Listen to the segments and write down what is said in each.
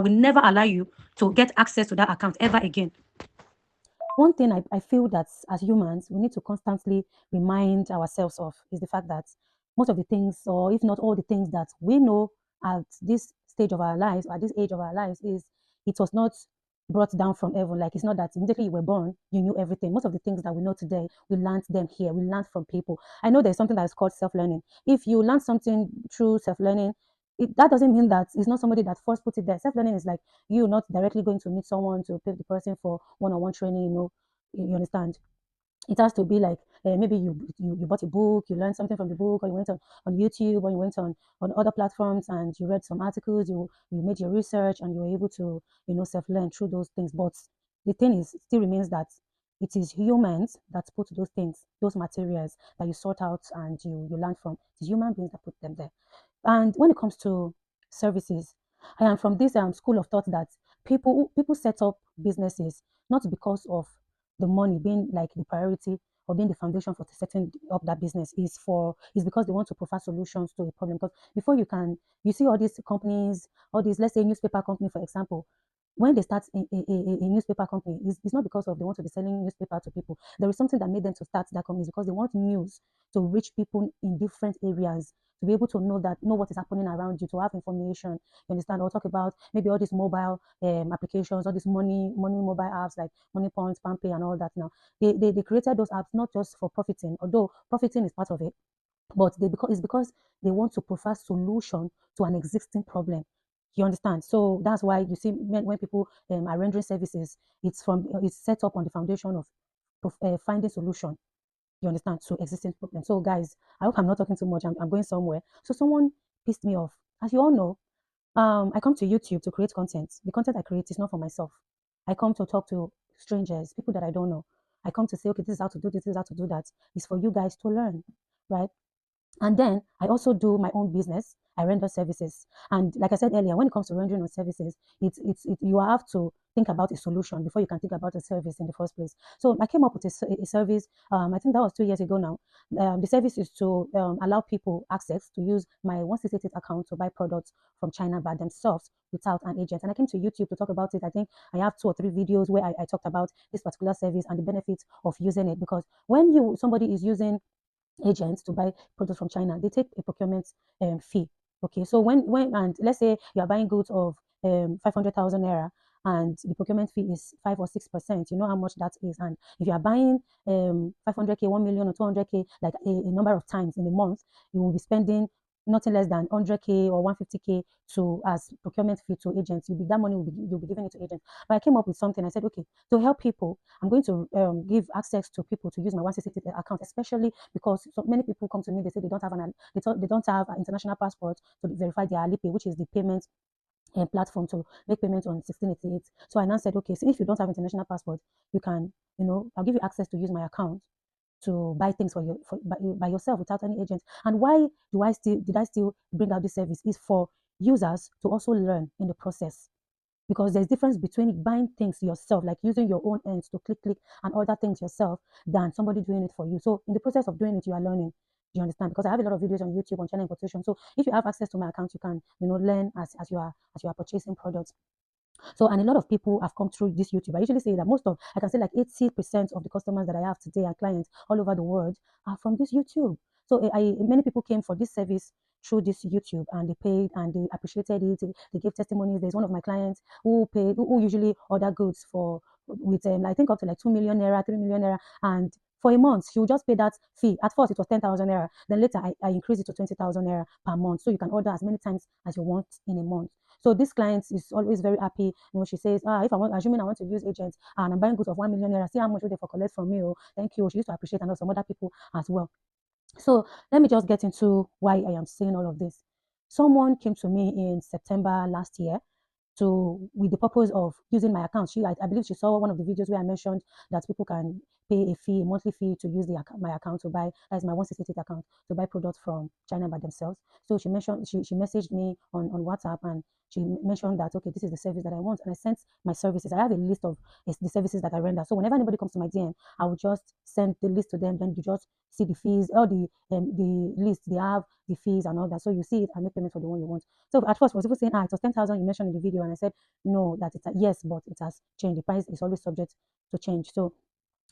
will never allow you to get access to that account ever again. One thing I feel that as humans, we need to constantly remind ourselves of is the fact that most of the things, or if not all the things that we know at this stage of our lives, at this age of our lives, is it was not brought down from heaven. Like it's not that immediately you were born, you knew everything. Most of the things that we know today, we learned them here. We learned from people. I know there's something that is called self-learning. If you learn something through self-learning, that doesn't mean that it's not somebody that first put it there. Self-learning is like you not directly going to meet someone to pay the person for one-on-one training, you understand. It has to be like maybe you bought a book, you learned something from the book, or you went on YouTube, or you went on other platforms and you read some articles, you made your research and you were able to self-learn through those things. But the thing is still remains that it is humans that put those things, those materials that you sort out and you learn from. It is human beings that put them there. And when it comes to services, I am from this school of thought that people set up businesses not because of the money being like the priority or being the foundation for setting up that business is because they want to provide solutions to a problem. Because before you see all these companies, all these, let's say, newspaper company, for example, when they start a newspaper company, it's not because of they want to be selling newspaper to people. There is something that made them to start that company because they want news to reach people in different areas, to be able to know what is happening around you, to have information. You understand? Or talk about maybe all these mobile applications, all these money mobile apps like Money Points, PalmPay, and all that. Now they created those apps not just for profiting, although profiting is part of it, but it's because they want to provide solution to an existing problem. You understand? So that's why you see when people are rendering services, it's set up on the foundation of finding solution. You understand? To existing problems. So guys, I hope I'm not talking too much. I'm going somewhere. So someone pissed me off. As you all know, I come to YouTube to create content. The content I create is not for myself. I come to talk to strangers, people that I don't know. I come to say, okay, this is how to do this is how to do that. It's for you guys to learn, right? And then I also do my own business. I render services. And like I said earlier, when it comes to rendering of services, you have to think about a solution before you can think about a service in the first place. So I came up with a service. I think that was 2 years ago now. The service is to allow people access to use my 168 account to buy products from China by themselves without an agent. And I came to YouTube to talk about it. I think I have 2 or 3 videos where I talked about this particular service and the benefits of using it. Because when somebody is using agents to buy products from China, they take a procurement fee. Okay, so when and let's say you are buying goods of 500,000 naira and the procurement fee is 5 or 6%, you know how much that is. And if you are buying 500k, 1 million or 200k, like a number of times in a month, you will be spending nothing less than 100k or 150k to as procurement fee to agents. That money you'll be giving it to agents. But I came up with something. I said, okay, to help people, I'm going to give access to people to use my 160 account, especially because so many people come to me, they say they don't have they don't have an international passport to verify their Alipay, which is the payment platform to make payment on 1688. So I now said, okay, so if you don't have international passport, you can, I'll give you access to use my account to buy things by yourself without any agent. And why did I still bring out this service is for users to also learn in the process, because there's difference between buying things yourself, like using your own hands to click and order things yourself, than somebody doing it for you. So in the process of doing it, you are learning. Do you understand? Because I have a lot of videos on YouTube on China importation. So if you have access to my account, you can learn as you are purchasing products. So, and a lot of people have come through this YouTube. I usually say that I can say like 80% of the customers that I have today and clients all over the world are from this YouTube. So, many people came for this service through this YouTube and they paid and they appreciated it. They gave testimonies. There's one of my clients who paid, who usually order goods with I think up to like 2 million naira, 3 million naira, and for a month, she will just pay that fee. At first, it was 10,000 naira. Then later, I increased it to 20,000 naira per month. So you can order as many times as you want in a month. So this client is always very happy. She says, if I want, assuming I want to use agents and I'm buying goods of 1 million naira, see how much will they for collect from me? Oh, thank you. She used to appreciate and some other people as well. So let me just get into why I am saying all of this. Someone came to me in September last year with the purpose of using my account. I believe she saw one of the videos where I mentioned that people can pay a fee, a monthly fee to use my account to buy, that's my 168 account, to buy products from China by themselves. So she messaged me on WhatsApp, and she mentioned that, okay, this is the service that I want. And I sent my services. I have a list of the services that I render. So whenever anybody comes to my DM, I will just send the list to them. Then you just see the fees, all the list, they have the fees and all that. So you see it and make payment for the one you want. So at first, I was even saying, it was 10,000 you mentioned in the video. And I said, no, that it's yes, but it has changed. The price is always subject to change. So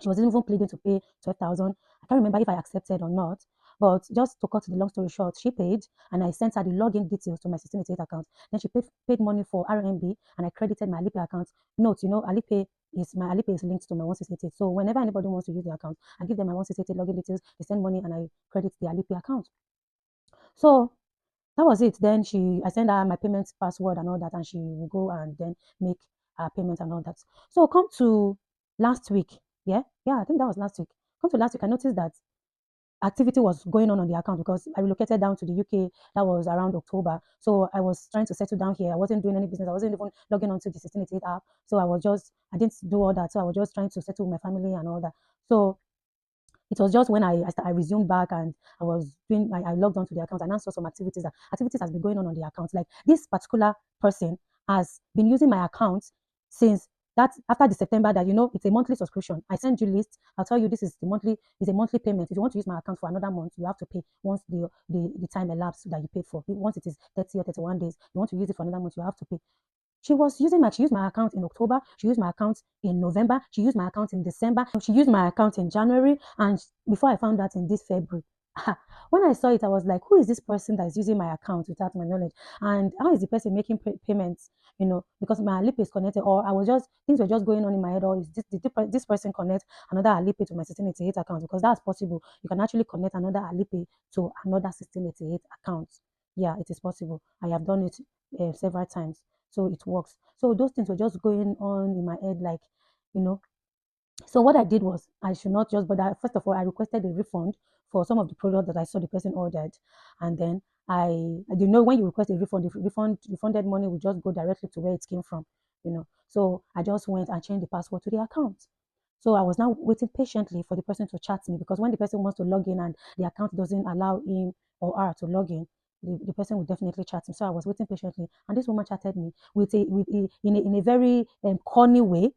she was even pleading to pay 12,000. I can't remember if I accepted or not. But just to cut the long story short, she paid, and I sent her the login details to my 1688 account. Then she paid money for RMB, and I credited my Alipay account. Note, Alipay is linked to my 1688. So whenever anybody wants to use the account, I give them my 1688 login details. They send money, and I credit the Alipay account. So that was it. Then I send her my payment password and all that, and she will go and then make her payment and all that. So come to last week. Yeah, I think that was last week. Come to last week, I noticed that activity was going on the account because I relocated down to the UK. That was around October. So I was trying to settle down here. I wasn't doing any business. I wasn't even logging onto the 1688 app. So I didn't do all that. So I was just trying to settle with my family and all that. So it was just when I resumed back, and I logged onto the account, and I saw some activities has been going on the account. Like this particular person has been using my account since that after the September, that it's a monthly subscription. I send you lists. I'll tell you this is a monthly payment. If you want to use my account for another month, you have to pay once the time elapsed that you paid for. Once it is 30 or 31 days, you want to use it for another month, you have to pay. She used my account in October, she used my account in November, she used my account in December, she used my account in January, and before I found out in this February. When I saw it, I was like, who is this person that is using my account without my knowledge? And how is the person making payments? Because my Alipay is connected, or things were just going on in my head, or is this person connect another Alipay to my 1688 account? Because that's possible. You can actually connect another Alipay to another 1688 account. Yeah, it is possible. I have done it several times, so it works. So those things were just going on in my head, like, you know. So what I did was, I should not just bother. First of all, I requested a refund for some of the products that I saw the person ordered, and then I didn't know, when you request a refund, the refunded money will just go directly to where it came from. So I just went and changed the password to the account. So I was now waiting patiently for the person to chat me, because when the person wants to log in and the account doesn't allow him or her to log in, the person will definitely chat me. So I was waiting patiently, and this woman chatted me in a very corny way.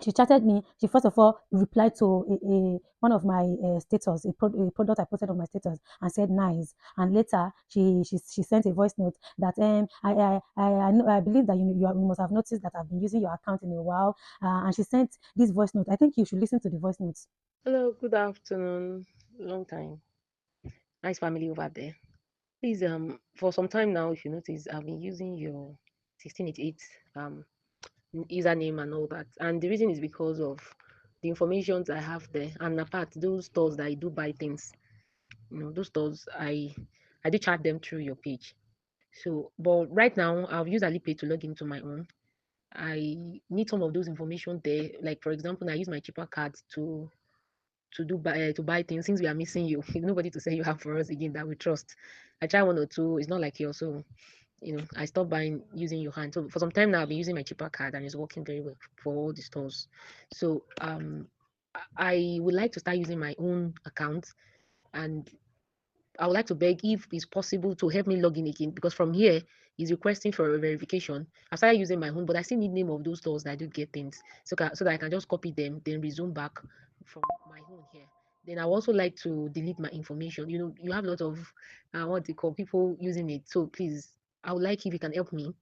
She chatted me. She first of all replied to one of my status, a product I posted on my status, and said nice. And later she sent a voice note that I believe that you must have noticed that I've been using your account in a while. And she sent this voice note. I think you should listen to the voice notes. Hello, good afternoon. Long time. Nice family over there. Please, for some time now, if you notice, I've been using your 1688 username and all that. And the reason is because of the information I have there. And apart, those stores that I do buy things, those stores I do chat them through your page. So, but right now, I've used Alipay to log into my own. I need some of those information there. Like for example, I use my cheaper card to buy things since we are missing you. Nobody to say you have for us again that we trust. I try one or two. It's not like you also, I stopped buying using your hand. So for some time now, I've been using my cheaper card and it's working very well for all the stores. So I would like to start using my own account, and I would like to beg if it's possible to help me log in again, because from here he's requesting for a verification. I started using my own, but I still need name of those stores that I do get things, so that I can just copy them, then resume back from my own here. Then I also like to delete my information. You have a lot of what they call people using it. So please, I would like if you can help me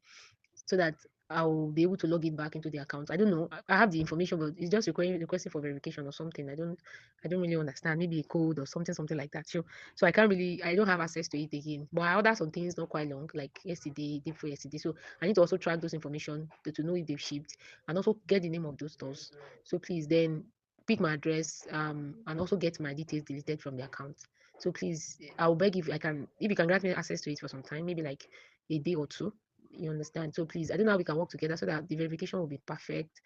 so that I'll be able to log it back into the account. I don't know. I have the information, but it's just requesting for verification or something. I don't really understand. Maybe a code or something like that. So I don't have access to it again. But I ordered some things not quite long, like yesterday, day before yesterday. So I need to also track those information to know if they've shipped, and also get the name of those stores. So please then pick my address, and also get my details deleted from the account. So please, I'll beg if you can grant me access to it for some time, maybe like a day or two. You understand? So please, I don't know how we can work together so that the verification will be perfect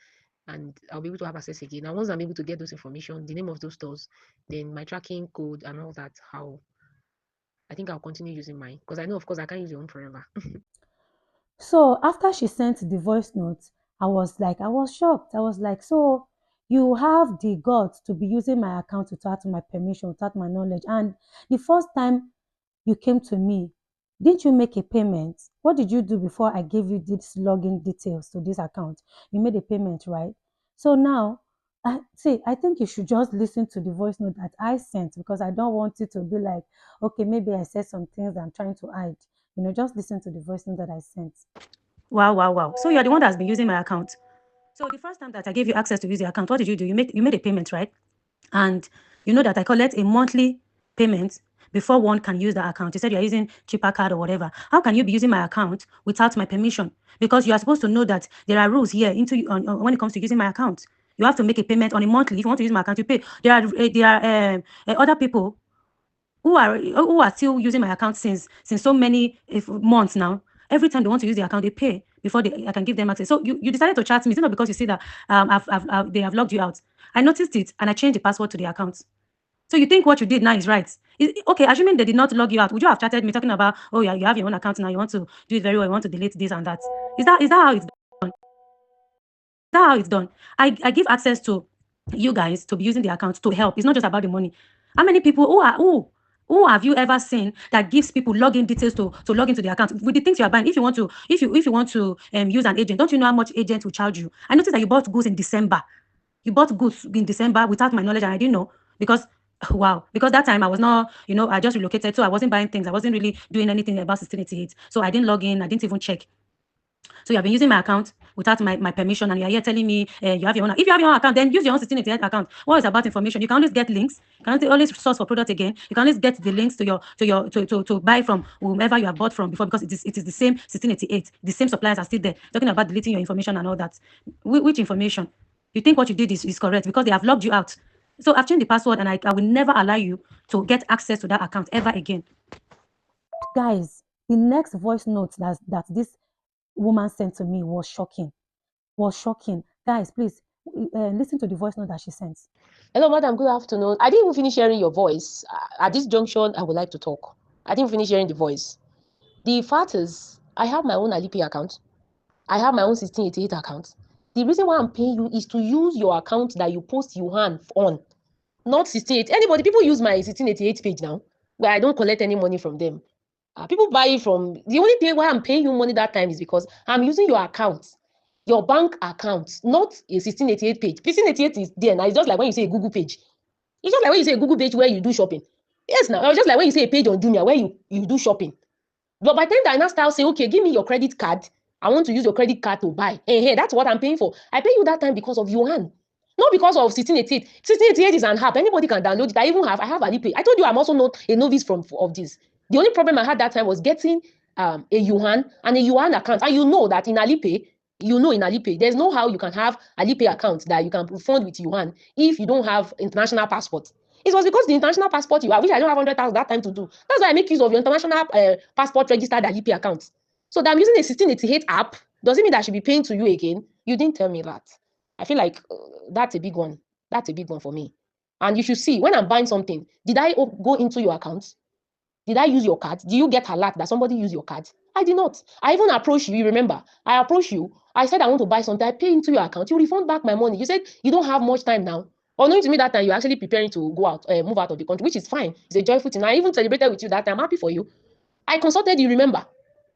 and I'll be able to have access again. And once I'm able to get those information, the name of those stores, then my tracking code and all that, how I think I'll continue using mine. Because I know, of course, I can't use your own forever. So after she sent the voice note, I was shocked. I was like, so You have the guts to be using my account without my permission, without my knowledge. And the first time you came to me, didn't you make a payment? What did you do before I gave you these login details to this account? You made a payment, right? So now, I think you should just listen to the voice note that I sent, because I don't want it to be like, okay, maybe I said some things I'm trying to hide. Just listen to the voice note that I sent. Wow, wow, wow. So you're the one that's been using my account. So the first time that I gave you access to use your account, what did you do? You made a payment, right? And you know that I collect a monthly payment before one can use the account. You said you're using cheaper card or whatever. How can you be using my account without my permission? Because you are supposed to know that there are rules here when it comes to using my account. You have to make a payment on a monthly. If you want to use my account, you pay. There are other people who are still using my account since so many months now. Every time they want to use the account, they pay before I can give them access. So you decided to chat me. Is it not because you see that they have logged you out? I noticed it and I changed the password to the account. So you think what you did now is right? Okay, assuming they did not log you out, would you have chatted me talking about, oh yeah, you have your own account now, you want to do it very well, you want to delete this and that? Is that how it's done? That's how it's done. I give access to you guys to be using the account to help. It's not just about the money. How many people who have you ever seen that gives people login details to log into the account with the things you are buying? If you want to use an agent, don't you know how much agent will charge you? I noticed that you bought goods in December. You bought goods in December without my knowledge, and I didn't know because wow, because that time I was not, I just relocated, so I wasn't buying things. I wasn't really doing anything about 1688. So I didn't log in. I didn't even check. So you have been using my account without my permission, and you're here telling me you have your own. If you have your own account, then use your own 1688 account. What is about information? You can always get links. You can always source for product again. You can always get the links to buy from whomever you have bought from before, because it is the same 1688. The same suppliers are still there. Talking about deleting your information and all that. Which information? You think what you did is correct because they have logged you out. So I've changed the password, and I will never allow you to get access to that account ever again. Guys, the next voice note that this woman sent to me was shocking. Guys, please listen to the voice note that she sent. Hello, madam. Good afternoon. I didn't even finish hearing your voice. At this junction, I would like to talk. I didn't finish hearing the voice. The fact is, I have my own Alipay account. I have my own 1688 account. The reason why I'm paying you is to use your account that you post Yuhan on, not 1688. Anybody, people use my 1688 page now, where I don't collect any money from them. People buy it from, the only thing why I'm paying you money that time is because I'm using your account, your bank account, not a 1688 page. 1688 is there now. It's just like when you say a Google page. It's just like when you say a Google page where you do shopping. Yes, now it's just like when you say a page on Jumia where you do shopping. But by the time that I now start saying, okay, give me your credit card, I want to use your credit card to buy. Hey, that's what I'm paying for. I pay you that time because of Yuan, not because of 1688. 1688 is an app. Anybody can download it. I have Alipay. I told you I'm also not a novice of this. The only problem I had that time was getting a Yuan and a Yuan account. And you know that in Alipay, there's no how you can have Alipay account that you can fund with Yuan if you don't have international passport. It was because the international passport you have, which I don't have 100,000 that time to do. That's why I make use of your international passport registered Alipay account. So that I'm using a 1688 app, does it mean that I should be paying to you again? You didn't tell me that. I feel like that's a big one. That's a big one for me. And you should see, when I'm buying something, did I go into your account? Did I use your card? Do you get alert that somebody used your card? I did not. I even approached you. You remember? I approached you. I said I want to buy something. I pay into your account. You refund back my money. You said you don't have much time now. Unknowing to me that time, you're actually preparing to go out, move out of the country, which is fine. It's a joyful thing. I even celebrated with you that time. I'm happy for you. I consulted you, remember?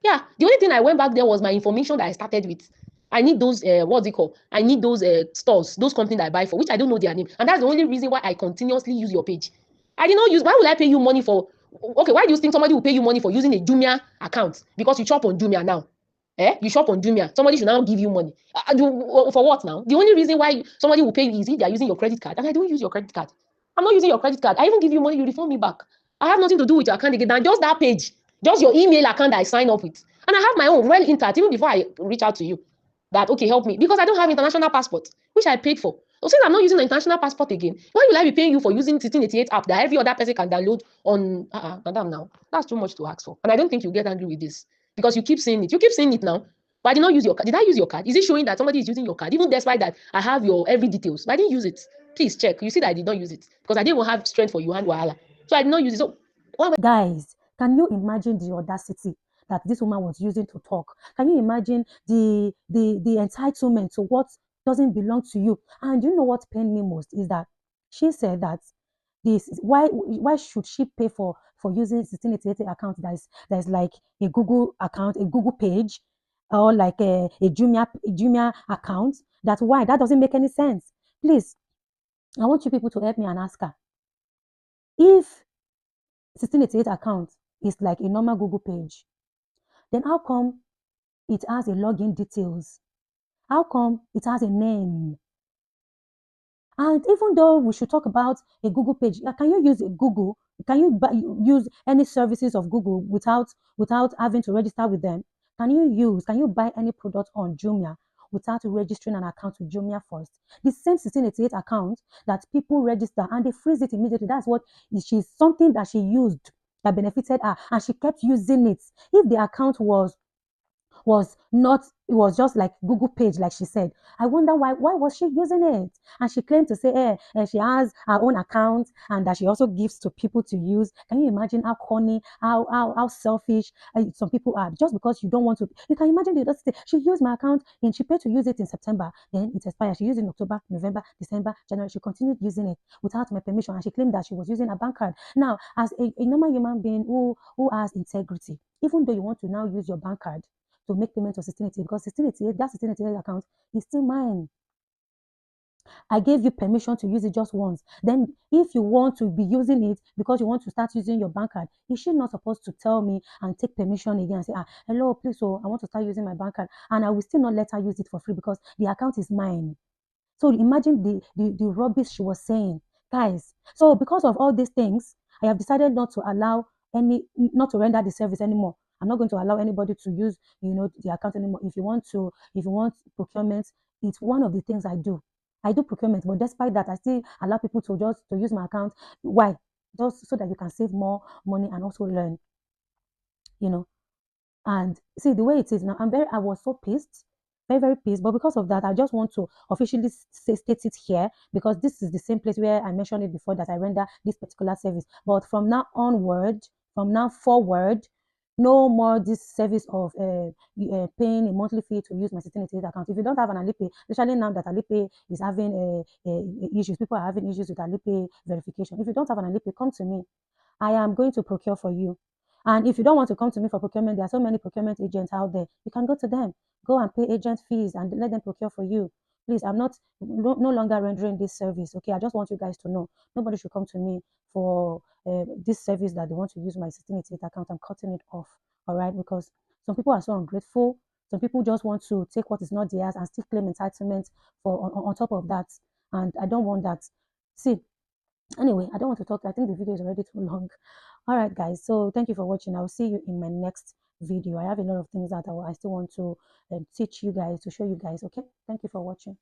Yeah. The only thing I went back there was my information that I started with. I need those, what's it called? I need those stores, those companies that I buy for, which I don't know their name. And that's the only reason why I continuously use your page. I did not use, why would I pay you money for, okay, why do you think somebody will pay you money for using a Jumia account? Because you shop on Jumia now. You shop on Jumia. Somebody should now give you money. For what now? The only reason why somebody will pay you is if they are using your credit card. And I don't use your credit card. I'm not using your credit card. I even give you money, you refund me back. I have nothing to do with your account again than just that page. Just your email account that I sign up with. And I have my own well intact even before I reach out to you. That, okay, help me. Because I don't have international passport, which I paid for. So since I'm not using the international passport again, why will I be paying you for using 1688 app that every other person can download on, madam now? That's too much to ask for. And I don't think you get angry with this. Because you keep saying it. You keep saying it now. But I did not use your card. Did I use your card? Is it showing that somebody is using your card? Even despite that, I have your every details. But I didn't use it. Please check. You see that I did not use it. Because I didn't have strength for you and Wahala. So I did not use it. So, guys, can you imagine the audacity that this woman was using to talk? Can you imagine the entitlement to what doesn't belong to you. And you know what pained me most is that she said that this why should she pay for using 1688 account that is like a Google account, a Google page, or like a Jumia account? That why that doesn't make any sense. Please, I want you people to help me and ask her if 1688 account is like a normal Google page, then how come it has a login details? How come it has a name? And even though we should talk about a Google page, can you use a Google? Can you use any services of Google without having to register with them? Can you buy any product on Jumia without registering an account with Jumia first? The same 1688 account that people register and they freeze it immediately. That's what she's something that she used that benefited her and she kept using it. If the account was not it was just like Google page, like she said. I wonder why was she using it? And she claimed to say, she has her own account and that she also gives to people to use. Can you imagine how corny, how selfish some people are? Just because you don't want to, you can imagine the audacity. She used my account and she paid to use it in September. Then it expired. She used it in October, November, December, January. She continued using it without my permission, and she claimed that she was using a bank card. Now, as a normal human being who has integrity, even though you want to now use your bank card to make payment to 1688 because 1688, that 1688 account is still mine. I gave you permission to use it just once. Then, if you want to be using it because you want to start using your bank card, is she not supposed to tell me and take permission again and say, hello, please, so I want to start using my bank card, and I will still not let her use it for free because the account is mine. So imagine the rubbish she was saying, guys. So because of all these things, I have decided not to render the service anymore. I'm not going to allow anybody to use, the account anymore. If you want procurement, it's one of the things I do. I do procurement, but despite that, I still allow people to use my account. Why? Just so that you can save more money and also learn. You know. And see the way it is now, I was so pissed, very, very pissed. But because of that, I just want to officially state it here because this is the same place where I mentioned it before that I render this particular service. But from now onward, from now forward, no more this service of paying a monthly fee to use my 1688 account. If you don't have an Alipay, especially now that Alipay is having issues, people are having issues with Alipay verification. If you don't have an Alipay, come to me. I am going to procure for you. And if you don't want to come to me for procurement, there are so many procurement agents out there. You can go to them, go and pay agent fees and let them procure for you. Please, I'm not no longer rendering this service. Okay, I just want you guys to know nobody should come to me for this service that they want to use my 1688 account. I'm cutting it off. All right, because some people are so ungrateful. Some people just want to take what is not theirs and still claim entitlement on top of that. And I don't want that. See, anyway, I don't want to talk. I think the video is already too long. All right, guys. So thank you for watching. I'll see you in my next video. I have a lot of things that I still want to teach you guys, to show you guys. Okay. Thank you for watching.